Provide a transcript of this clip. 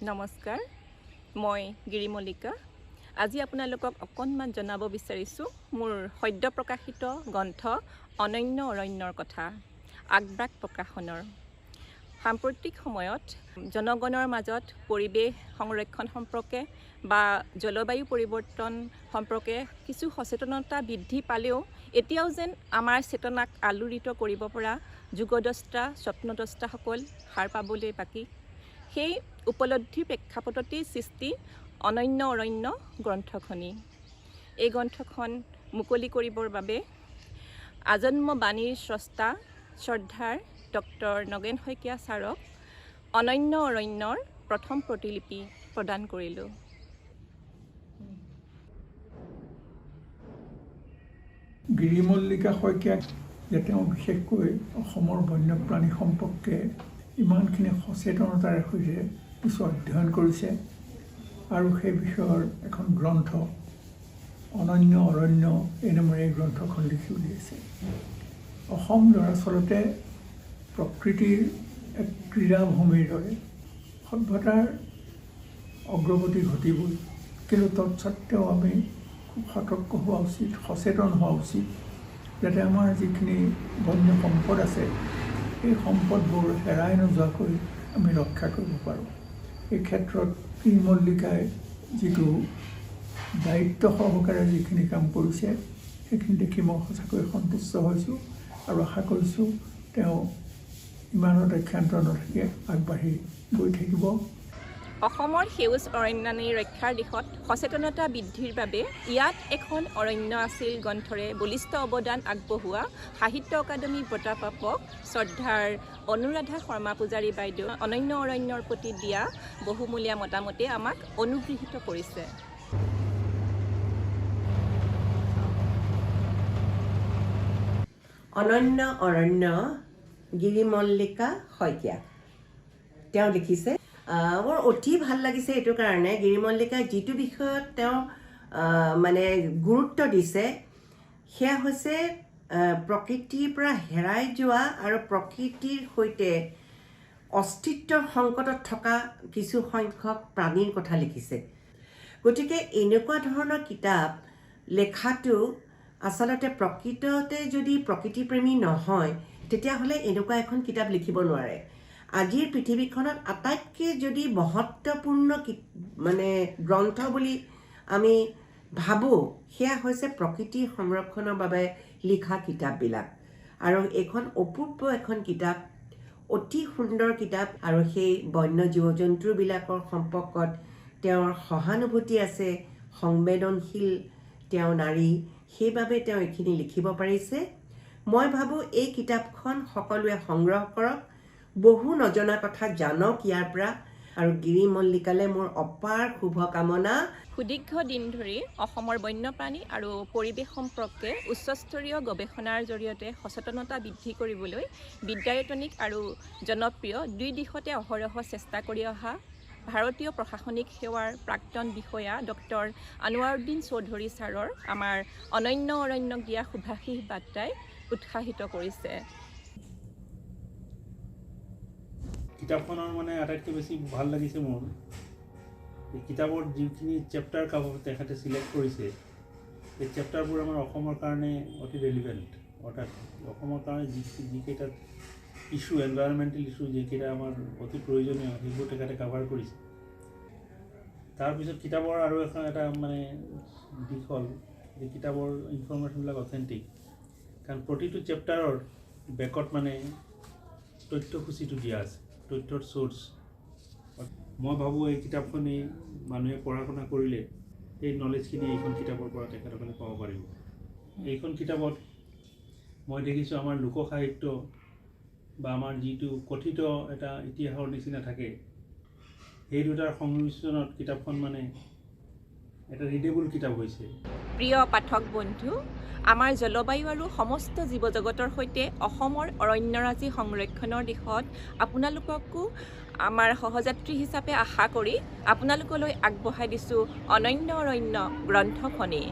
নমস্কাৰ, মই গিৰিমল্লিকা। আজি আপোনালোকক অকণমান জনাব বিচাৰিছোঁ মোৰ সদ্য প্ৰকাশিত গ্ৰন্থ অনন্য অৰণ্যৰ কথা, আগবঢ় প্ৰকাশনৰ। সাম্প্ৰতিক সময়ত জনগণৰ মাজত পৰিৱেশ সংৰক্ষণ সম্পৰ্কে বা জলবায়ু পৰিৱৰ্তন সম্পৰ্কে কিছু সচেতনতা বৃদ্ধি পালেও এতিয়াও যেন আমাৰ চেতনাক আলোড়িত কৰিব পৰা যুগদ্ৰষ্টা স্বপ্নদ্ৰষ্টাসকল সাৰ পাবলৈ বাকী। সেই উপলব্ধিৰ প্ৰেক্ষাপটতেই সৃষ্টি অনন্য অৰণ্য গ্ৰন্থখনি। এই গ্ৰন্থখন মুকলি কৰিবৰ বাবে আজন্ম বাণীৰ স্ৰষ্টা শ্ৰদ্ধাৰ ডক্টৰ নগেন শইকীয়া ছাৰক অনন্য অৰণ্যৰ প্ৰথম প্ৰতিলিপি প্ৰদান কৰিলোঁ। গিৰিমল্লিকা শইকীয়াক যে তেওঁ বিশেষকৈ অসমৰ বন্যপ্ৰাণী সম্পৰ্কে ইমানখিনি সচেতনতাৰে সৈতে কিছু অধ্যয়ন কৰিছে আৰু সেই বিষয়ৰ এখন গ্ৰন্থ অনন্য অৰণ্য এই নামেৰে এই গ্ৰন্থখন লিখি উলিয়াইছে। অসম দৰাচলতে প্ৰকৃতিৰ এক ক্ৰীড়াভূমিৰ দৰে সভ্যতাৰ অগ্ৰগতি ঘটিবই, কিন্তু তৎসত্ত্বেও আমি খুব সতৰ্ক হোৱা উচিত, সচেতন হোৱা উচিত, যাতে আমাৰ যিখিনি বন্য সম্পদ আছে এই সম্পদবোৰ হেৰাই নোযোৱাকৈ আমি ৰক্ষা কৰিব পাৰোঁ। এই ক্ষেত্ৰত গিৰিমল্লিকাই যিটো দায়িত্ব সহকাৰে যিখিনি কাম কৰিছে সেইখিনি দেখি মই সঁচাকৈ সন্তুষ্ট হৈছোঁ আৰু আশা কৰিছোঁ তেওঁ ইমানতে ক্ষান্ত নথাকি আগবাঢ়ি গৈ থাকিব। অসমৰ সেউজ অৰণ্যানী ৰক্ষাৰ দিশত সচেতনতা বৃদ্ধিৰ বাবে ইয়াত এখন অৰণ্য আছিল গ্ৰন্থৰে বলিষ্ঠ অৱদান আগবঢ়োৱা সাহিত্য অকাডেমী বঁটা প্ৰাপক শ্ৰদ্ধাৰ অনুৰাধা শৰ্মা পূজাৰী বাইদেউ অনন্য অৰণ্যৰ প্ৰতি দিয়া বহুমূলীয়া মতামতে আমাক অনুগৃহীত কৰিছে। অনন্য অৰণ্য গিৰিমল্লিকা শইকীয়া তেওঁ লিখিছে। মোৰ অতি ভাল লাগিছে এইটো কাৰণে গিৰিমল্লিকাই যিটো বিষয়ত তেওঁ মানে গুৰুত্ব দিছে সেয়া হৈছে প্ৰকৃতিৰ পৰা হেৰাই যোৱা আৰু প্ৰকৃতিৰ সৈতে অস্তিত্বৰ সংকটত থকা কিছু সংখ্যক প্ৰাণীৰ কথা লিখিছে। গতিকে এনেকুৱা ধৰণৰ কিতাপ লেখাটো আচলতে প্ৰকৃততে যদি প্ৰকৃতিপ্ৰেমী নহয় তেতিয়াহ'লে এনেকুৱা এখন কিতাপ লিখিব নোৱাৰে। আজিৰ পৃথিৱীখনত আটাইতকৈ যদি মহত্বপূৰ্ণ মানে গ্ৰন্থ বুলি আমি ভাবোঁ সেয়া হৈছে প্ৰকৃতিৰ সংৰক্ষণৰ বাবে লিখা কিতাপবিলাক। আৰু এইখন অপূৰ্ব এখন কিতাপ, অতি সুন্দৰ কিতাপ, আৰু সেই বন্য জীৱ জন্তুবিলাকৰ সম্পৰ্কত তেওঁৰ সহানুভূতি আছে, সংবেদনশীল তেওঁ নাৰী, সেইবাবে তেওঁ এইখিনি লিখিব পাৰিছে। মই ভাবোঁ এই কিতাপখন সকলোৱে সংগ্ৰহ কৰক, বহু নজনা কথা জানক ইয়াৰ পৰা, আৰু গিৰিমল্লিকালৈ মোৰ অপাৰ শুভকামনা। সুদীৰ্ঘ দিন ধৰি অসমৰ বন্যপ্ৰাণী আৰু পৰিৱেশ সম্পৰ্কে উচ্চস্তৰীয় গৱেষণাৰ জৰিয়তে সচেতনতা বৃদ্ধি কৰিবলৈ বিদ্যায়তনিক আৰু জনপ্ৰিয় দুই দিশতে অহৰহ চেষ্টা কৰি অহা ভাৰতীয় প্ৰশাসনিক সেৱাৰ প্ৰাক্তন বিষয়া ডক্টৰ আনৱাৰুদ্দিন চৌধুৰী ছাৰৰ আমাৰ অনন্য অৰণ্যক দিয়া শুভাশীষ বাৰ্তাই উৎসাহিত কৰিছে। কিতাপখনৰ মানে আটাইতকৈ বেছি ভাল লাগিছে মোৰ এই কিতাপৰ যিখিনি চেপ্টাৰ তেখেতে চিলেক্ট কৰিছে এই চেপ্টাৰবোৰ আমাৰ অসমৰ কাৰণে অতি ৰেলিভেণ্ট, অৰ্থাৎ অসমৰ কাৰণে যিকেইটা ইছ্যু, এনভাইৰনমেণ্টেল ইছ্যু যিকেইটা আমাৰ অতি প্ৰয়োজনীয় সেইবোৰ তেখেতে কাভাৰ কৰিছে। তাৰপিছত কিতাপৰ আৰু এটা মানে দিশ হ'ল যে কিতাপৰ ইনফৰ্মেশ্যনবিলাক অথেণ্টিক, কাৰণ প্ৰতিটো চেপ্টাৰৰ বেকত মানে তথ্যসূচীটো দিয়া আছে, তথ্যৰ চ'ৰ্চ। মই ভাবোঁ এই কিতাপখনি মানুহে পঢ়া শুনা কৰিলে এই নলেজখিনি এইখন কিতাপৰ পৰা তেখেতসকলে পাব পাৰিব। এইখন কিতাপত মই দেখিছোঁ আমাৰ লোকসাহিত্য বা আমাৰ যিটো কথিত এটা ইতিহাসৰ নিচিনা থাকে সেই দুটাৰ সংমিশ্ৰণত কিতাপখন মানে এটা ৰিডেবল কিতাপ হৈছে। প্ৰিয় পাঠক বন্ধু, আমাৰ জলবায়ু আৰু সমস্ত জীৱ জগতৰ সৈতে অসমৰ অৰণ্যৰাজি সংৰক্ষণৰ দিশত আপোনালোককো আমাৰ সহযাত্ৰী হিচাপে আশা কৰি আপোনালোকলৈ আগবঢ়াই দিছোঁ অনন্য অৰণ্য গ্ৰন্থখনি।